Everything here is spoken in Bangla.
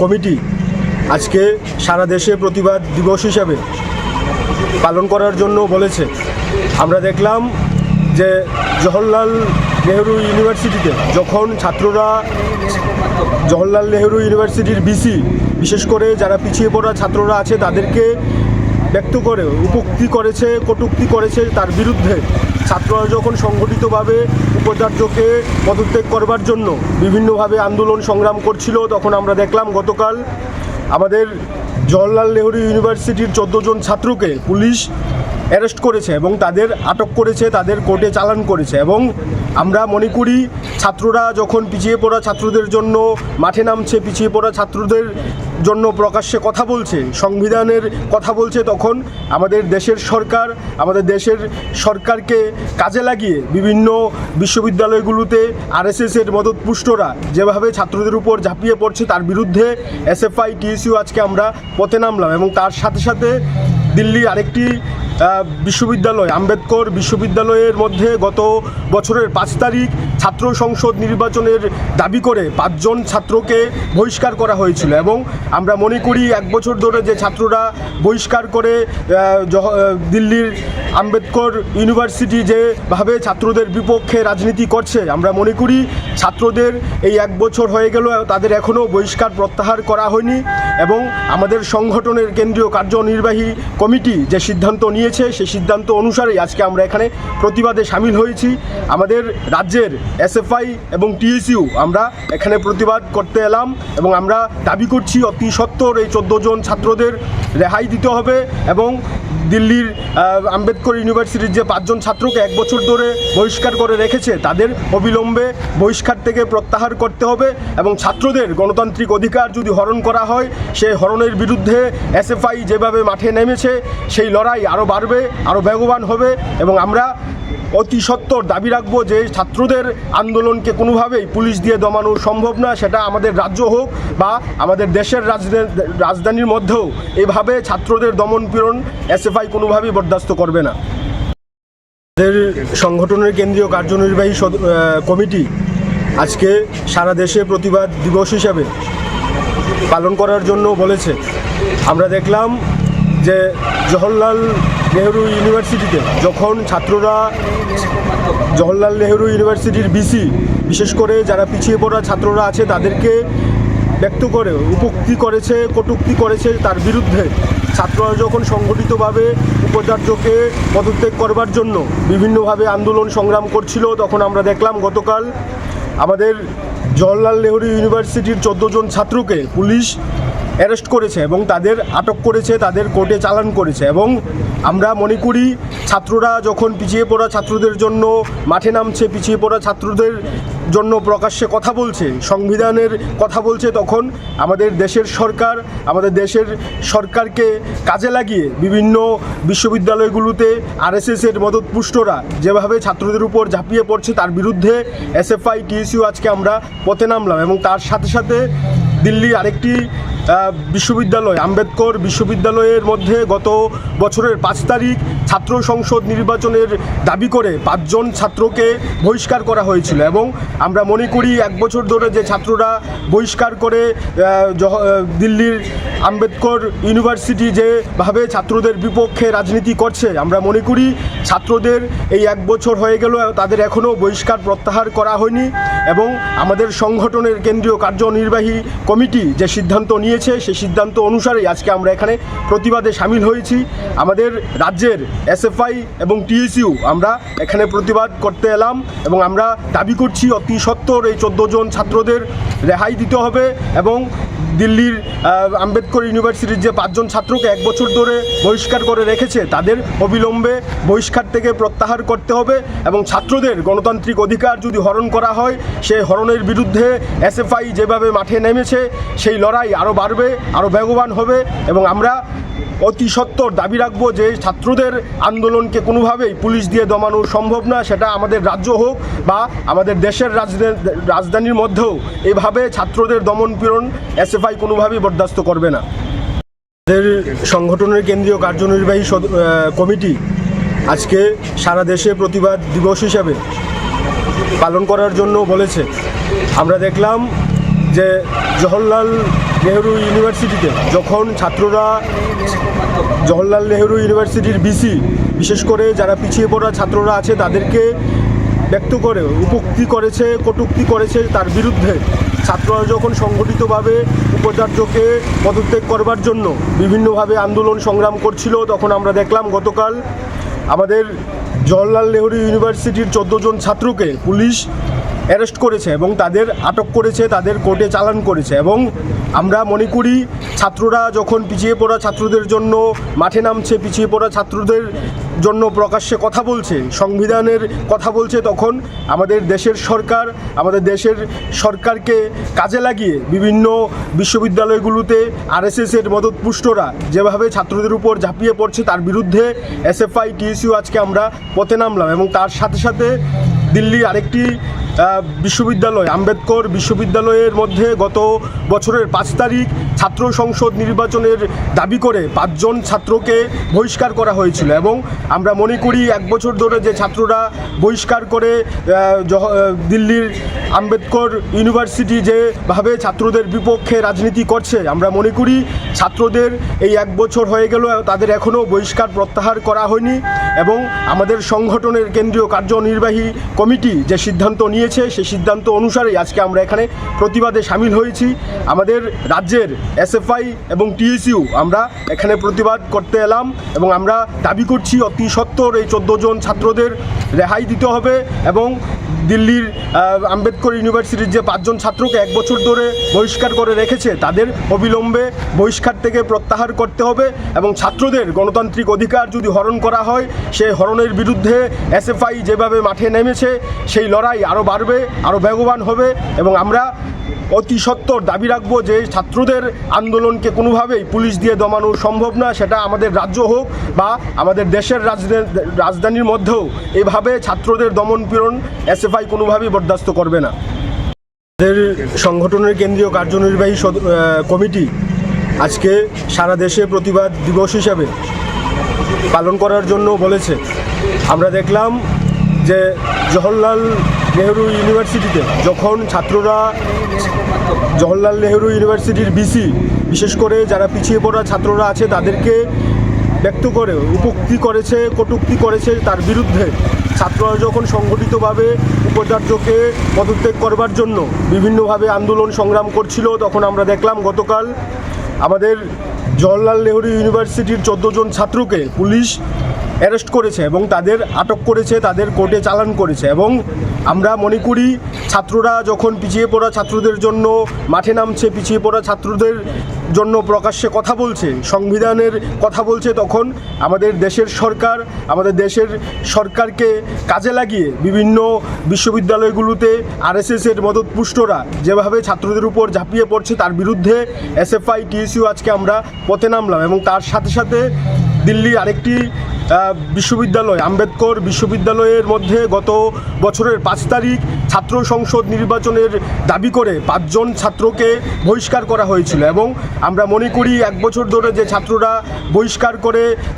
কমিটি আজকে সারা দেশে প্রতিবাদ দিবস হিসাবে পালন করার জন্য বলেছে। আমরা দেখলাম যে জওহরলাল নেহরু ইউনিভার্সিটিতে যখন ছাত্ররা জওহরলাল নেহরু ইউনিভার্সিটির ভিসি বিশেষ করে যারা পিছিয়ে পড়া ছাত্ররা আছে তাদেরকে ব্যক্ত করে উপোক্তি করেছে, কটূক্তি করেছে, তার বিরুদ্ধে ছাত্ররা যখন সংগঠিতভাবে উপাচার্যকে পদত্যাগ করবার জন্য বিভিন্নভাবে আন্দোলন সংগ্রাম করছিল, তখন আমরা দেখলাম গতকাল আমাদের জওহরলাল নেহরু ইউনিভার্সিটির 14 জন ছাত্রকে পুলিশ অ্যারেস্ট করেছে এবং তাদের আটক করেছে, তাদের কোর্টে চালান করেছে। এবং আমরা মনে করি ছাত্ররা যখন পিছিয়ে পড়া ছাত্রদের জন্য মাঠে নামছে, পিছিয়ে পড়া ছাত্রদের জন্য প্রকাশ্যে কথা বলছে, সংবিধানের কথা বলছে, তখন আমাদের দেশের সরকারকে কাজে লাগিয়ে বিভিন্ন বিশ্ববিদ্যালয়গুলোতে আরএসএসের মদতপুষ্টরা যেভাবে ছাত্রদের উপর ঝাঁপিয়ে পড়ছে তার বিরুদ্ধে এসএফআই টিএসইউ আজকে আমরা পথে নামলাম। এবং তার সাথে সাথে দিল্লির আরেকটি বিশ্ববিদ্যালয় আম্বেদকর বিশ্ববিদ্যালয়ের মধ্যে গত বছরের 5 তারিখ ছাত্র সংসদ নির্বাচনের দাবি করে 5 জন ছাত্রকে বহিষ্কার করা হয়েছিল। এবং আমরা মনে করি 1 বছর ধরে যে ছাত্ররা বহিষ্কার করে দিল্লির আম্বেদকর ইউনিভার্সিটি যেভাবে ছাত্রদের বিপক্ষে রাজনীতি করছে, আমরা মনে করি ছাত্রদের এই 1 বছর হয়ে গেল, তাদের এখনও বহিষ্কার প্রত্যাহার করা হয়নি। এবং আমাদের সংগঠনের কেন্দ্রীয় কার্যনির্বাহী কমিটি যে সিদ্ধান্ত নিয়েছে সেই সিদ্ধান্ত অনুসারেই আজকে আমরা এখানে প্রতিবাদে সামিল হয়েছি। আমাদের রাজ্যের এসএফআই এবং টিএসইউ আমরা এখানে প্রতিবাদ করতে এলাম এবং আমরা দাবি করছি অতি সত্বর এই 14 জন ছাত্রদের রেহাই দিতে হবে এবং দিল্লির আম্বেদকর ইউনিভার্সিটির যে 5 জন ছাত্রকে 1 বছর ধরে বহিষ্কার করে রেখেছে তাদের অবিলম্বে বহিষ্কার থেকে প্রত্যাহার করতে হবে। এবং ছাত্রদের গণতান্ত্রিক অধিকার যদি হরণ করা হয়, সেই হরণের বিরুদ্ধে এসএফআই যেভাবে মাঠে নেমেছে সেই লড়াই আরও বাড়বে, আরও বেগবান হবে। এবং আমরা অতি সত্বর দাবি রাখবো যে ছাত্রদের আন্দোলনকে কোনোভাবেই পুলিশ দিয়ে দমানো সম্ভব না, সেটা আমাদের রাজ্য হোক বা আমাদের দেশের রাজধানীর মধ্যেও এভাবে ছাত্রদের দমন পীড়ন এসএফআই কোনোভাবেই বরদাস্ত করবে না। আমাদের সংগঠনের কেন্দ্রীয় কার্যনির্বাহী কমিটি আজকে সারা দেশে প্রতিবাদ দিবস হিসাবে পালন করার জন্য বলেছে। আমরা দেখলাম যে জওহরলাল নেহরু ইউনিভার্সিটিতে যখন ছাত্ররা জওহরলাল নেহরু ইউনিভার্সিটির ভিসি বিশেষ করে যারা পিছিয়ে পড়া ছাত্ররা আছে তাদেরকে ব্যক্ত করে উপোক্তি করেছে, কটূক্তি করেছে, তার বিরুদ্ধে ছাত্ররা যখন সংগঠিতভাবে উপাচার্যকে পদত্যাগ করবার জন্য বিভিন্নভাবে আন্দোলন সংগ্রাম করছিল, তখন আমরা দেখলাম গতকাল আমাদের জওহরলাল নেহরু ইউনিভার্সিটির 14 জন ছাত্রকে পুলিশ অ্যারেস্ট করেছে এবং তাদের আটক করেছে, তাদের কোর্টে চালান করেছে। এবং আমরা মনে করি ছাত্ররা যখন পিছিয়ে পড়া ছাত্রদের জন্য মাঠে নামছে, পিছিয়ে পড়া ছাত্রদের জন্য প্রকাশ্যে কথা বলছে, সংবিধানের কথা বলছে, তখন আমাদের দেশের সরকারকে কাজে লাগিয়ে বিভিন্ন বিশ্ববিদ্যালয়গুলোতে আরএসএসের মদতপুষ্টরা যেভাবে ছাত্রদের উপর ঝাঁপিয়ে পড়ছে তার বিরুদ্ধে এসএফআই টিএসইউ আজকে আমরা পথে নামলাম। এবং তার সাথে সাথে দিল্লির আরেকটি বিশ্ববিদ্যালয় আম্বেদকর বিশ্ববিদ্যালয়ের মধ্যে গত বছরের 5 তারিখ ছাত্র সংসদ নির্বাচনের দাবি করে 5 জন ছাত্রকে বহিষ্কার করা হয়েছিল। এবং আমরা মনে করি 1 বছর ধরে যে ছাত্ররা বহিষ্কার করে দিল্লির আম্বেদকর ইউনিভার্সিটি যেভাবে ছাত্রদের বিপক্ষে রাজনীতি করছে, আমরা মনে করি ছাত্রদের এই 1 বছর হয়ে গেল, তাদের এখনও বহিষ্কার প্রত্যাহার করা হয়নি। এবং আমাদের সংগঠনের কেন্দ্রীয় কার্যনির্বাহী কমিটি যে সিদ্ধান্ত নিয়েছে সেই সিদ্ধান্ত অনুসারেই আজকে আমরা এখানে প্রতিবাদে সামিল হয়েছি। আমাদের রাজ্যের এসএফআই এবং টিএসইউ আমরা এখানে প্রতিবাদ করতে এলাম এবং আমরা দাবি করছি অতি সত্বর এই 14 জন ছাত্রদের রেহাই দিতে হবে এবং দিল্লির আম্বেদকর ইউনিভার্সিটির যে 5 জন ছাত্রকে 1 বছর ধরে বহিষ্কার করে রেখেছে তাদের অবিলম্বে বহিষ্কার থেকে প্রত্যাহার করতে হবে। এবং ছাত্রদের গণতান্ত্রিক অধিকার যদি হরণ করা হয়, সেই হরণের বিরুদ্ধে এসএফআই যেভাবে মাঠে নেমেছে সেই লড়াই আরও বাড়বে, আরও বেগবান হবে। এবং আমরা অতি সত্বর দাবি রাখবো যে ছাত্রদের আন্দোলনকে কোনোভাবেই পুলিশ দিয়ে দমানো সম্ভব না, সেটা আমাদের রাজ্য হোক বা আমাদের দেশের রাজধানীর মধ্যেও এভাবে ছাত্রদের দমন পীড়ন এসএফআই কোনোভাবেই বরদাস্ত করবে না। আমাদের সংগঠনের কেন্দ্রীয় কার্যনির্বাহী কমিটি আজকে সারা দেশে প্রতিবাদ দিবস হিসাবে পালন করার জন্য বলেছে। আমরা দেখলাম যে জওহরলাল নেহরু ইউনিভার্সিটিতে যখন ছাত্ররা জওহরলাল নেহরু ইউনিভার্সিটির বিশেষ করে যারা পিছিয়ে পড়া ছাত্ররা আছে তাদেরকে ব্যক্ত করে উপোক্তি করেছে, কটূক্তি করেছে, তার বিরুদ্ধে ছাত্ররা যখন সংগঠিতভাবে উপাচার্যকে পদত্যাগ করবার জন্য বিভিন্নভাবে আন্দোলন সংগ্রাম করছিল, তখন আমরা দেখলাম গতকাল আমাদের জওহরলাল নেহরু ইউনিভার্সিটির 14 জন ছাত্রকে পুলিশ অ্যারেস্ট করেছে এবং তাদের আটক করেছে, তাদের কোর্টে চালান করেছে। এবং আমরা মনে করি ছাত্ররা যখন পিছিয়ে পড়া ছাত্রদের জন্য মাঠে নামছে, পিছিয়ে পড়া ছাত্রদের জন্য প্রকাশ্যে কথা বলছে, সংবিধানের কথা বলছে, তখন আমাদের দেশের সরকারকে কাজে লাগিয়ে বিভিন্ন বিশ্ববিদ্যালয়গুলোতে আরএসএসের মদতপুষ্টরা যেভাবে ছাত্রদের উপর ঝাঁপিয়ে পড়ছে তার বিরুদ্ধে এসএফআই টিএসইউ আজকে আমরা পথে নামলাম। এবং তার সাথে সাথে দিল্লির আরেকটি বিশ্ববিদ্যালয়, আম্বেদকর বিশ্ববিদ্যালয়ের মধ্যে গত বছরের 5 তারিখ ছাত্র সংসদ নির্বাচনের দাবি করে 5 জন ছাত্রকে বহিষ্কার করা হয়েছিল। এবং আমরা মনে করি 1 বছর ধরে যে ছাত্ররা বহিষ্কার করে দিল্লির আম্বেদকর ইউনিভার্সিটি যেভাবে ছাত্রদের বিপক্ষে রাজনীতি করছে, আমরা মনে করি ছাত্রদের এই 1 বছর হয়ে গেল, তাদের এখনও বহিষ্কার প্রত্যাহার করা হয়নি। এবং আমাদের সংগঠনের কেন্দ্রীয় কার্যনির্বাহী কমিটি যে সিদ্ধান্ত নিয়েছে সেই সিদ্ধান্ত অনুসারেই আজকে আমরা এখানে প্রতিবাদে সামিল হয়েছি। আমাদের রাজ্যের এসএফআই এবং টিএসইউ আমরা এখানে প্রতিবাদ করতে এলাম এবং আমরা দাবি করছি অতি সত্বর এই 14 জন ছাত্রদের রেহাই দিতে হবে এবং দিল্লির আম্বেদকর ইউনিভার্সিটির যে 5 জন ছাত্রকে 1 বছর ধরে বহিষ্কার করে রেখেছে তাদের অবিলম্বে বহিষ্কার থেকে প্রত্যাহার করতে হবে। এবং ছাত্রদের গণতান্ত্রিক অধিকার যদি হরণ করা হয়, সেই হরণের বিরুদ্ধে এসএফআই যেভাবে মাঠে নেমেছে সেই লড়াই আরও বাড়বে, আরও বেগবান হবে। এবং আমরা অতি সত্বর দাবি রাখবো যে ছাত্রদের আন্দোলনকে কোনোভাবেই পুলিশ দিয়ে দমানো সম্ভব না, সেটা আমাদের রাজ্য হোক বা আমাদের দেশের রাজধানীর মধ্যেও এভাবে ছাত্রদের দমন পীড়ন এসএফআই কোনোভাবেই বরদাস্ত করবে না। আমাদের সংগঠনের কেন্দ্রীয় কার্যনির্বাহী কমিটি আজকে সারা দেশে প্রতিবাদ দিবস হিসাবে পালন করার জন্য বলেছে। আমরা দেখলাম যে জওহরলাল নেহরু ইউনিভার্সিটিতে যখন ছাত্ররা জওহরলাল নেহরু ইউনিভার্সিটির বিশেষ করে যারা পিছিয়ে পড়া ছাত্ররা আছে তাদেরকে ব্যক্ত করে উপোক্তি করেছে, কটূক্তি করেছে, তার বিরুদ্ধে ছাত্ররা যখন সংগঠিতভাবে উপাচার্যকে পদত্যাগ করবার জন্য বিভিন্নভাবে আন্দোলন সংগ্রাম করছিল, তখন আমরা দেখলাম গতকাল আমাদের জওহরলাল নেহরু ইউনিভার্সিটির 14 জন ছাত্রকে পুলিশ অ্যারেস্ট করেছে এবং তাদের আটক করেছে, তাদের কোর্টে চালান করেছে। এবং আমরা মনে করি ছাত্ররা যখন পিছিয়ে পড়া ছাত্রদের জন্য মাঠে নামছে, পিছিয়ে পড়া ছাত্রদের জন্য প্রকাশ্যে কথা বলছে, সংবিধানের কথা বলছে, তখন আমাদের দেশের সরকারকে কাজে লাগিয়ে বিভিন্ন বিশ্ববিদ্যালয়গুলোতে আরএসএসের মদতপুষ্টরা যেভাবে ছাত্রদের উপর ঝাঁপিয়ে পড়ছে তার বিরুদ্ধে এসএফআই টিএসইউ আজকে আমরা পথে নামলাম। এবং তার সাথে সাথে দিল্লির আরেকটি বিশ্ববিদ্যালয়, আম্বেদকর বিশ্ববিদ্যালয়ের মধ্যে গত বছরের 5 তারিখ ছাত্র সংসদ নির্বাচনের দাবি করে 5 জন ছাত্রকে বহিষ্কার করা হয়েছিল। এবং আমরা মনে করি 1 বছর ধরে যে ছাত্ররা বহিষ্কার করে